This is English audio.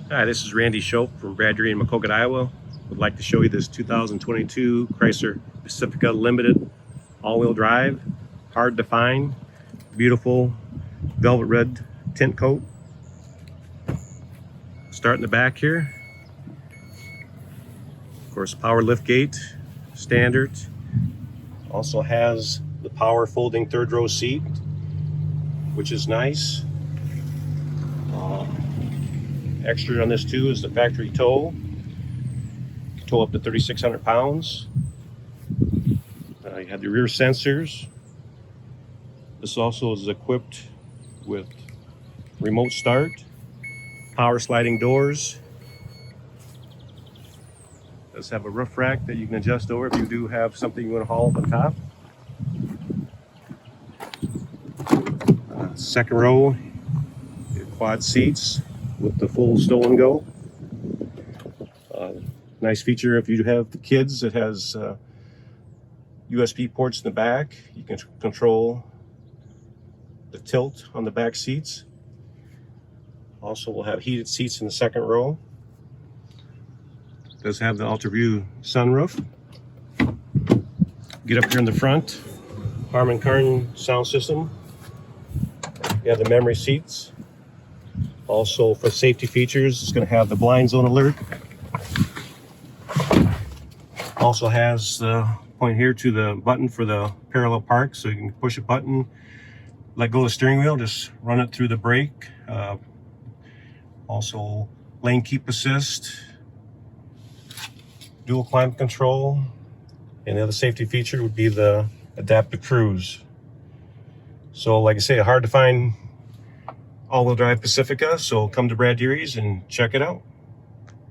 Hi, this is Randy Shope from Bradbury in Maquoketa, Iowa. Would like to show you this 2022 Chrysler Pacifica Limited all-wheel drive, hard to find, beautiful velvet red tint coat. Start in the back here. Of course, power lift gate, standard. Also has the power folding third row seat, which is nice. Extra on this too is the factory tow. Tow up to 3,600 pounds. You have the rear sensors. This also is equipped with remote start, power sliding doors. Does have a roof rack that you can adjust over if you do have something you want to haul up on top. Second row, quad seats with the full stow and go. Nice feature if you have kids. It has USB ports in the back. You can control the tilt on the back seats. Also, we'll have heated seats in the second row. Does have the ultra view sunroof. Get up here in the front, Harman Kardon sound system. You have the memory seats. Also, for safety features, it's going to have the blind zone alert. Also has the point here to the button for the parallel park, so you can push a button, let go of the steering wheel, just run it through the brake. Also lane keep assist, dual climate control, and the other safety feature would be the adaptive cruise. So like I say, hard to find all-wheel drive Pacifica, so come to Brad Deere's and check it out.